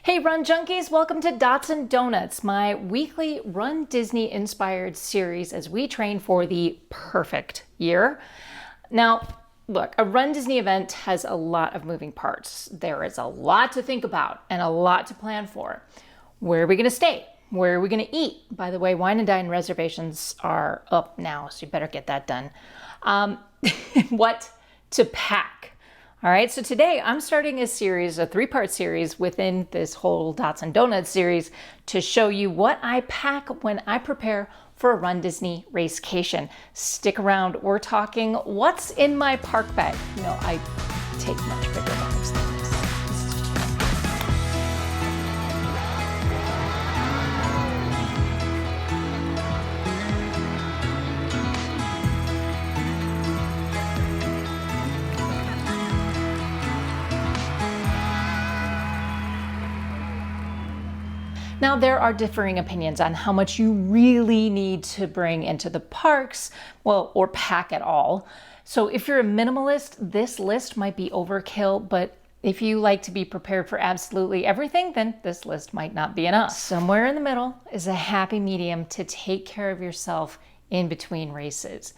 Hey Run Junkies, welcome to Dots and Donuts, my weekly Run Disney inspired series as we train for the perfect year. Now, look, a Run Disney event has a lot of moving parts. There is a lot to think about and a lot to plan for. Where are we going to stay? Where are we going to eat? By the way, wine and dine reservations are up now, so you better get that done. What to pack? All right, so today I'm starting a series, a three-part series within this whole Dots and Donuts series to show you what I pack when I prepare for a Run Disney racecation. Stick around, we're talking what's in my park bag. You know, I take much bigger bags than this. Now, there are differing opinions on how much you really need to bring into the parks, well, or pack at all. So if you're a minimalist, this list might be overkill, but if you like to be prepared for absolutely everything, then this list might not be enough. Somewhere in the middle is a happy medium to take care of yourself in between races.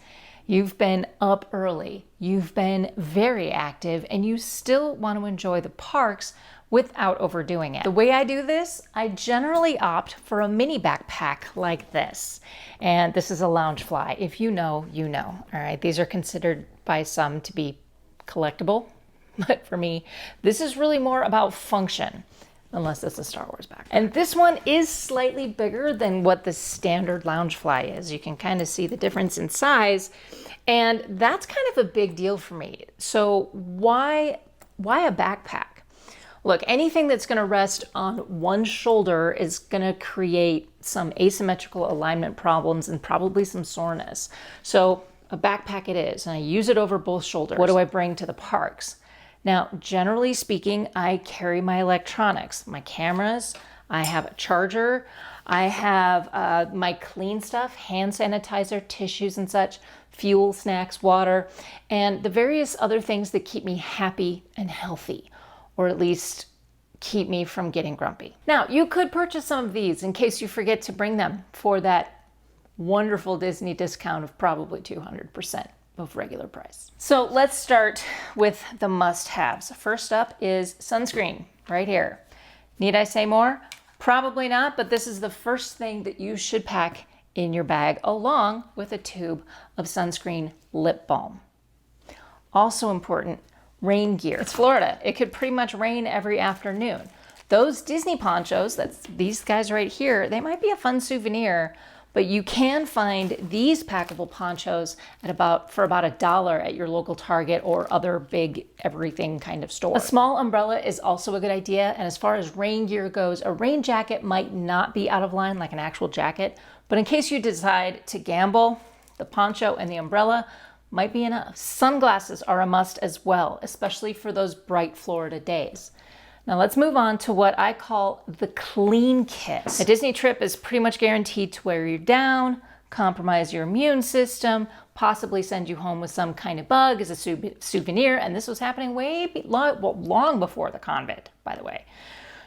You've been up early, you've been very active, and you still want to enjoy the parks without overdoing it. The way I do this, I generally opt for a mini backpack like this. And this is a LOUNGEFLY. If you know, you know. All right, these are considered by some to be collectible, but for me, this is really more about function, unless it's a Star Wars backpack. And this one is slightly bigger than what the standard LOUNGEFLY is. You can kind of see the difference in size, and that's kind of a big deal for me. So why a backpack? Look, anything that's going to rest on one shoulder is going to create some asymmetrical alignment problems and probably some soreness. So a backpack it is, and I use it over both shoulders. What do I bring to the parks? Now, generally speaking, I carry my electronics, my cameras, I have a charger, I have my clean stuff, hand sanitizer, tissues and such, fuel, snacks, water, and the various other things that keep me happy and healthy, or at least keep me from getting grumpy. Now, you could purchase some of these in case you forget to bring them for that wonderful Disney discount of probably 200% of regular price. So let's start with the must-haves. First up is sunscreen, right here. Need I say more? Probably not, but this is the first thing that you should pack in your bag, along with a tube of sunscreen lip balm. Also important, rain gear. It's Florida. It could pretty much rain every afternoon. Those Disney ponchos, that's these guys right here, they might be a fun souvenir, but you can find these packable ponchos for about $1 at your local Target or other big everything kind of store. A small umbrella is also a good idea, and as far as rain gear goes, a rain jacket might not be out of line like an actual jacket, but in case you decide to gamble, the poncho and the umbrella might be enough. Sunglasses are a must as well, especially for those bright Florida days. Now let's move on to what I call the clean kit. A Disney trip is pretty much guaranteed to wear you down, compromise your immune system, possibly send you home with some kind of bug as a souvenir, and this was happening long before the COVID, by the way.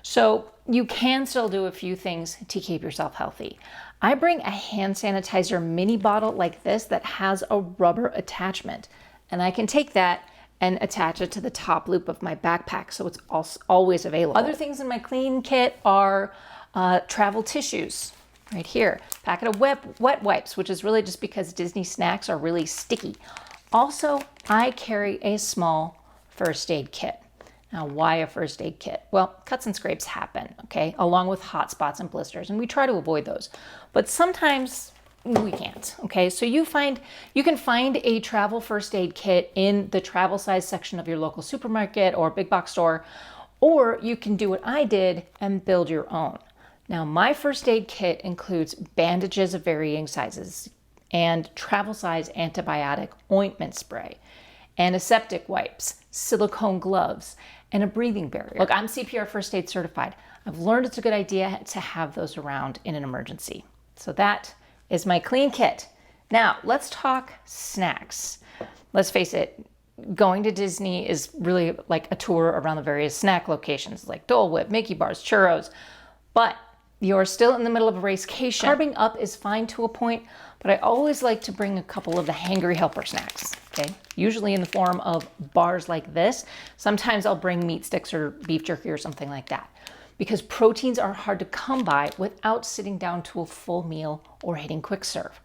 So you can still do a few things to keep yourself healthy. I bring a hand sanitizer mini bottle like this that has a rubber attachment, and I can take that and attach it to the top loop of my backpack, so it's always available. Other things in my clean kit are travel tissues, right here. Packet of wet wipes, which is really just because Disney snacks are really sticky. Also, I carry a small first aid kit. Now, why a first aid kit? Well, cuts and scrapes happen, okay, along with hot spots and blisters, and we try to avoid those. But sometimes we can't, okay? So you can find a travel first aid kit in the travel size section of your local supermarket or big box store, or you can do what I did and build your own. Now, my first aid kit includes bandages of varying sizes and travel size antibiotic ointment spray, antiseptic wipes, silicone gloves, and a breathing barrier. Look, I'm CPR first aid certified. I've learned it's a good idea to have those around in an emergency. So that is my clean kit. Now, let's talk snacks. Let's face it, going to Disney is really like a tour around the various snack locations like Dole Whip, Mickey bars, churros, but you're still in the middle of a racecation. Carbing up is fine to a point, but I always like to bring a couple of the hangry helper snacks, okay? Usually in the form of bars like this. Sometimes I'll bring meat sticks or beef jerky or something like that, because proteins are hard to come by without sitting down to a full meal or hitting quick serve.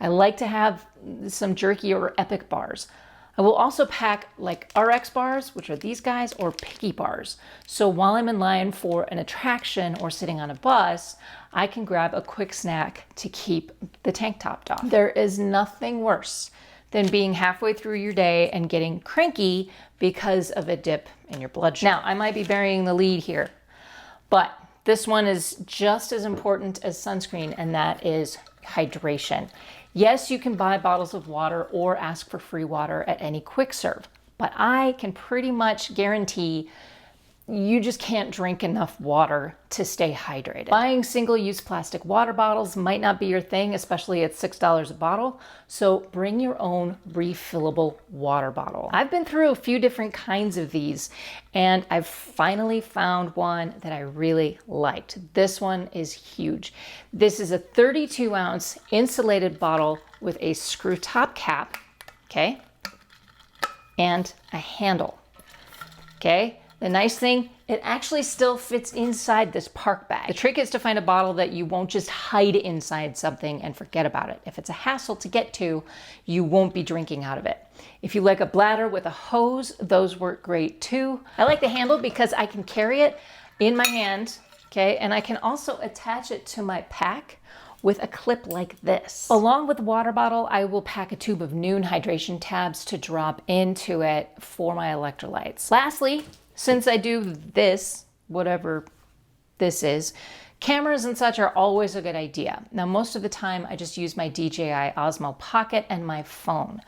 I like to have some jerky or epic bars. I will also pack like RX bars, which are these guys, or Picky bars. So while I'm in line for an attraction or sitting on a bus, I can grab a quick snack to keep the tank topped off. There is nothing worse than being halfway through your day and getting cranky because of a dip in your blood sugar. Now, I might be burying the lead here, but this one is just as important as sunscreen, and that is hydration. Yes, you can buy bottles of water or ask for free water at any quick serve, but I can pretty much guarantee you just can't drink enough water to stay hydrated. Buying single-use plastic water bottles might not be your thing, especially at $6 a bottle, so bring your own refillable water bottle. I've been through a few different kinds of these, and I've finally found one that I really liked. This one is huge. This is a 32-ounce insulated bottle with a screw top cap, okay, and a handle, okay? The nice thing, it actually still fits inside this park bag. The trick is to find a bottle that you won't just hide inside something and forget about it. If it's a hassle to get to, you won't be drinking out of it. If you like a bladder with a hose, those work great too. I like the handle because I can carry it in my hand, okay? And I can also attach it to my pack with a clip like this. Along with the water bottle, I will pack a tube of Nuun hydration tabs to drop into it for my electrolytes. Lastly, since I do this, whatever this is, cameras and such are always a good idea. Now, most of the time, I just use my DJI Osmo Pocket and my phone.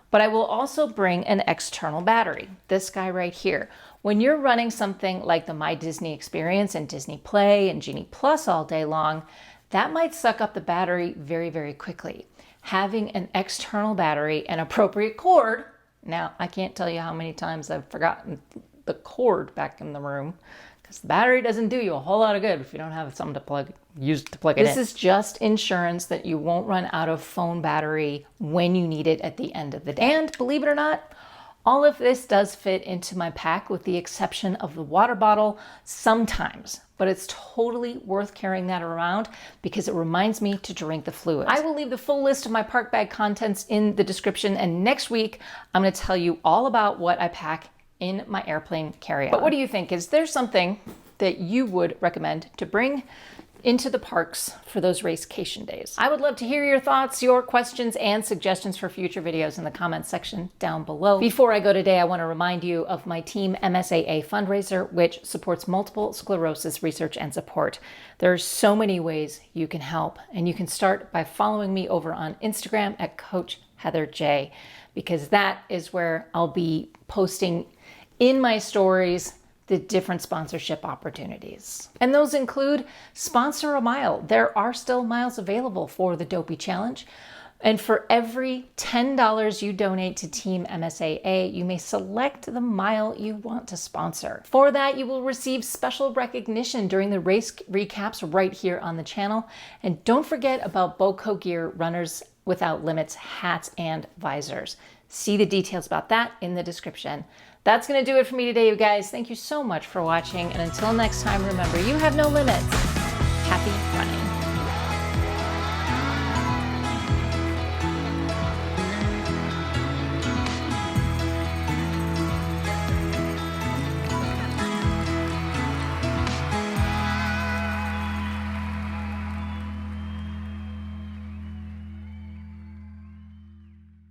But I will also bring an external battery, this guy right here. When you're running something like the My Disney Experience and Disney Play and Genie Plus all day long, that might suck up the battery very, very quickly. Having an external battery and appropriate cord, now I can't tell you how many times I've forgotten the cord back in the room, because the battery doesn't do you a whole lot of good if you don't have something to use to plug it in. This is just insurance that you won't run out of phone battery when you need it at the end of the day. And believe it or not, all of this does fit into my pack with the exception of the water bottle sometimes, but it's totally worth carrying that around because it reminds me to drink the fluid. I will leave the full list of my park bag contents in the description, and next week I'm going to tell you all about what I pack in my airplane carry-on. But what do you think? Is there something that you would recommend to bring into the parks for those racecation days? I would love to hear your thoughts, your questions, and suggestions for future videos in the comments section down below. Before I go today, I want to remind you of my Team MSAA fundraiser, which supports multiple sclerosis research and support. There are so many ways you can help, and you can start by following me over on Instagram at Coach Heather J, because that is where I'll be posting in my stories the different sponsorship opportunities. And those include sponsor a mile. There are still miles available for the Dopey Challenge. And for every $10 you donate to Team MSAA, you may select the mile you want to sponsor. For that, you will receive special recognition during the race recaps right here on the channel. And don't forget about BOCO Gear Runners Without Limits hats and visors. See the details about that in the description. That's going to do it for me today, you guys. Thank you so much for watching. And until next time, remember, you have no limits. Happy running.